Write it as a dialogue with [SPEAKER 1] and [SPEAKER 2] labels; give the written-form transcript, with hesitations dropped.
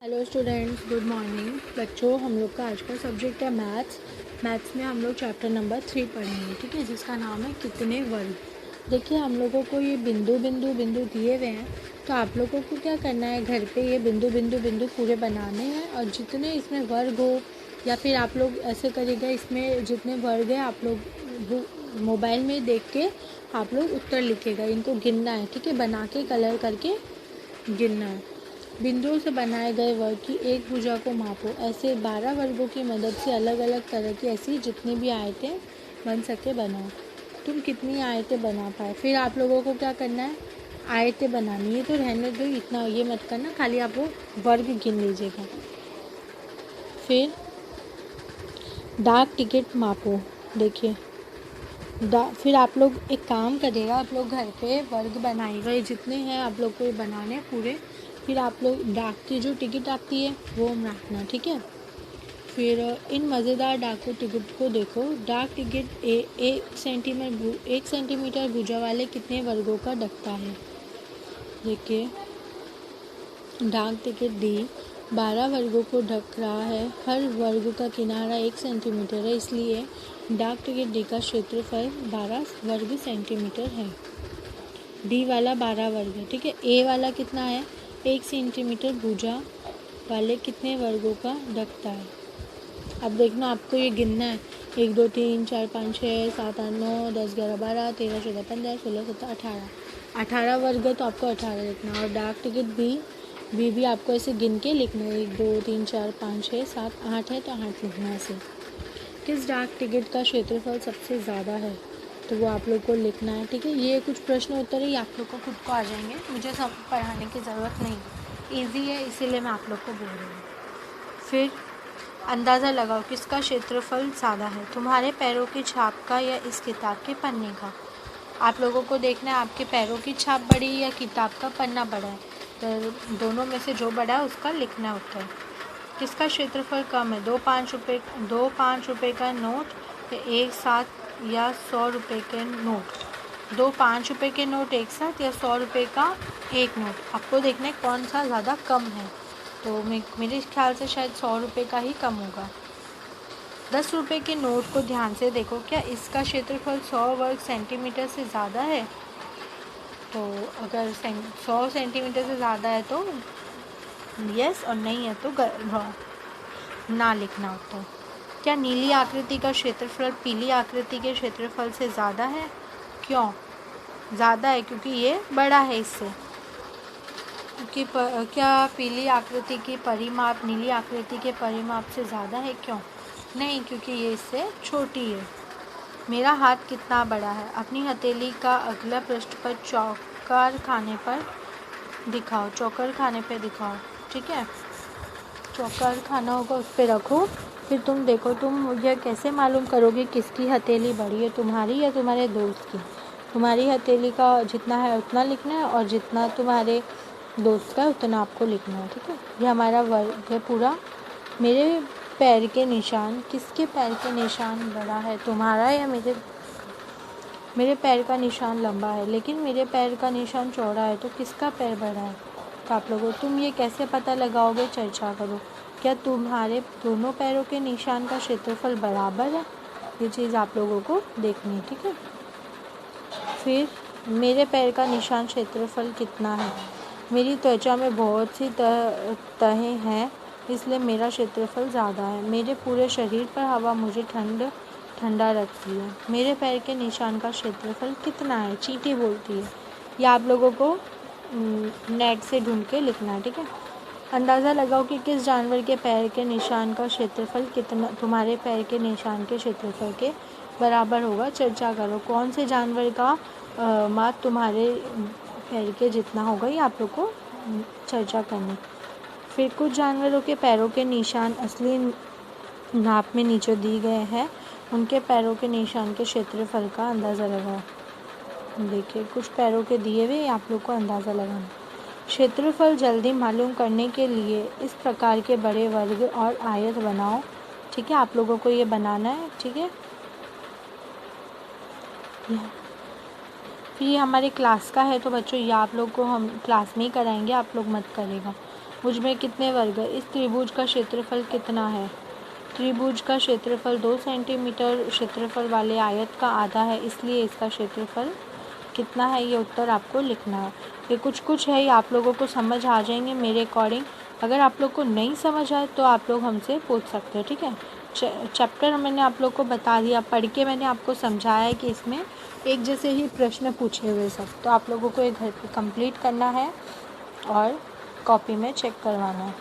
[SPEAKER 1] Hello students, good morning. बच्चों, हम लोग का आज का सब्जेक्ट है मैथ्स में हम लोग चैप्टर नंबर 3 पढ़ेंगे, ठीक है, जिसका नाम है कितने वर्ग। देखिए, हम लोगों को ये बिंदु बिंदु बिंदु दिए हुए हैं, तो आप लोगों को क्या करना है, घर पे ये बिंदु बिंदु बिंदु पूरे बनाने हैं और जितने इसमें वर्ग हो या फिर आप लोग ऐसे करिएगा, इसमें जितने वर्ग है आप लोग मोबाइल में देख के आप लोग उत्तर लिखेगा, इनको गिनना है, ठीक है, बना के कलर करके गिनना है। बिंदुओं से बनाए गए वर्ग की एक भुजा को मापो। ऐसे 12 वर्गों की मदद से अलग अलग तरह की ऐसी जितनी भी आयतें बन सके बनाओ। तुम कितनी आयतें बना पाए। फिर आप लोगों को क्या करना है, आयतें बनानी है, तो रहने दो, इतना ये मत करना, खाली आप वो वर्ग गिन लीजिएगा। फिर डाक टिकट मापो। देखिए, फिर आप लोग एक काम करिएगा, आप लोग घर पे वर्ग बनाइएगा, जितने हैं आप लोग को ये बनाने हैं पूरे। फिर आप लोग डाक की जो टिकट आती है वो रखना, ठीक है। फिर इन मज़ेदार डाक टिकट को देखो। डाक टिकट 1 सेंटीमीटर भुजा वाले कितने वर्गों का ढकता है। देखिए, डाक टिकट डी 12 वर्गों को ढक रहा है। हर वर्ग का किनारा 1 सेंटीमीटर है, इसलिए डाक टिकट डी का क्षेत्रफल 12 वर्ग सेंटीमीटर है। डी वाला 12 वर्ग है, ठीक है। ए वाला कितना है, 1 सेंटीमीटर भुजा वाले कितने वर्गों का ढकता है। अब देखना, आपको ये गिनना है, 1 2 3 4 5 6 7 8 9 10 11 12 13 14 15 16 17 18 वर्ग है, तो आपको 18 लिखना है। और डाक टिकट बी भी आपको ऐसे गिन के लिखना है, 1 2 3 4 5 6 7 8 है, तो 8 लिखना है ऐसे। किस डाक टिकट का क्षेत्रफल सबसे ज़्यादा है, तो वो आप लोग को लिखना है, ठीक है। ये कुछ प्रश्न उत्तर ही आप लोग को खुद को आ जाएंगे, मुझे सब पढ़ाने की ज़रूरत नहीं, इजी है, इसीलिए मैं आप लोग को बोल रही हूँ। फिर अंदाज़ा लगाओ किसका क्षेत्रफल ज़्यादा है, तुम्हारे पैरों की छाप का या इस किताब के पन्ने का। आप लोगों को देखना है, आपके पैरों की छाप बड़ी या किताब का पन्ना बड़ा है, तो दोनों में से जो बड़ा है उसका लिखना है उत्तर। किसका क्षेत्रफल कम है, 2 5 रुपये का नोट एक साथ या 100 रुपये के नोट। 2 5 रुपये के नोट एक साथ या 100 रुपये का एक नोट। आपको देखना है कौन सा ज़्यादा कम है, तो मेरे ख्याल से शायद 100 रुपये का ही कम होगा। 10 रुपये के नोट को ध्यान से देखो, क्या इसका क्षेत्रफल 100 वर्ग सेंटीमीटर से ज़्यादा है। तो अगर 100 सेंटीमीटर से ज़्यादा है तो यस, और नहीं है तो रॉन्ग, ना लिखना होता है। क्या नीली आकृति का क्षेत्रफल पीली आकृति के क्षेत्रफल से ज़्यादा है। क्यों ज़्यादा है, क्योंकि ये बड़ा है इससे। क्या पीली आकृति की परिमाप नीली आकृति के परिमाप से ज़्यादा है। क्यों नहीं, क्योंकि ये इससे छोटी है। मेरा हाथ कितना बड़ा है, अपनी हथेली का अगला पृष्ठ पर चौकर खाने पर दिखाओ, ठीक है। चौकर खाना होगा, उस पर रखो। फिर तुम देखो, तुम यह कैसे मालूम करोगे किसकी हथेली बड़ी है, तुम्हारी या तुम्हारे दोस्त की। तुम्हारी हथेली का जितना है उतना लिखना है, और जितना तुम्हारे दोस्त का उतना आपको लिखना है, ठीक है। ये हमारा वर्ग है पूरा। मेरे पैर के निशान, किसके पैर के निशान बड़ा है, तुम्हारा या मेरे पैर का निशान लंबा है, लेकिन मेरे पैर का निशान चौड़ा है, तो किसका पैर बड़ा है। तो आप लोगों, तुम ये कैसे पता लगाओगे, चर्चा करो। क्या तुम्हारे दोनों पैरों के निशान का क्षेत्रफल बराबर है, ये चीज़ आप लोगों को देखनी है, ठीक है। फिर मेरे पैर का निशान क्षेत्रफल कितना है। मेरी त्वचा में बहुत सी तहें हैं, इसलिए मेरा क्षेत्रफल ज़्यादा है। मेरे पूरे शरीर पर हवा मुझे ठंडा रखती है। मेरे पैर के निशान का क्षेत्रफल कितना है, चींटी बोलती है। यह आप लोगों को नेट से ढूंढ के लिखना है, ठीक है। अंदाज़ा लगाओ कि किस जानवर के पैर के निशान का क्षेत्रफल कितना तुम्हारे पैर के निशान के क्षेत्रफल के बराबर होगा। चर्चा करो, कौन से जानवर का माप तुम्हारे पैर के जितना होगा, ये आप लोग को चर्चा करनी। फिर कुछ जानवरों के पैरों के निशान असली नाप में नीचे दिए गए हैं, उनके पैरों के निशान के क्षेत्रफल का अंदाज़ा लगाओ। देखिए, कुछ पैरों के दिए हुए आप लोग को अंदाज़ा लगाना। क्षेत्रफल जल्दी मालूम करने के लिए इस प्रकार के बड़े वर्ग और आयत बनाओ, ठीक है। आप लोगों को ये बनाना है, ठीक है। फिर ये हमारे क्लास का है, तो बच्चों ये आप लोग को हम क्लास में ही कराएंगे, आप लोग मत करेगा। मुझ में कितने वर्ग है। इस त्रिभुज का क्षेत्रफल कितना है। त्रिभुज का क्षेत्रफल 2 सेंटीमीटर क्षेत्रफल वाले आयत का आधा है, इसलिए इसका क्षेत्रफल कितना है, ये उत्तर आपको लिखना है। ये कुछ है, ये आप लोगों को समझ आ जाएंगे मेरे अकॉर्डिंग। अगर आप लोग को नहीं समझ आए तो आप लोग हमसे पूछ सकते हो, ठीक है। चैप्टर मैंने आप लोग को बता दिया, पढ़ के मैंने आपको समझाया है कि इसमें एक जैसे ही प्रश्न पूछे हुए सब, तो आप लोगों को ये घर पे कंप्लीट करना है और कॉपी में चेक करवाना है।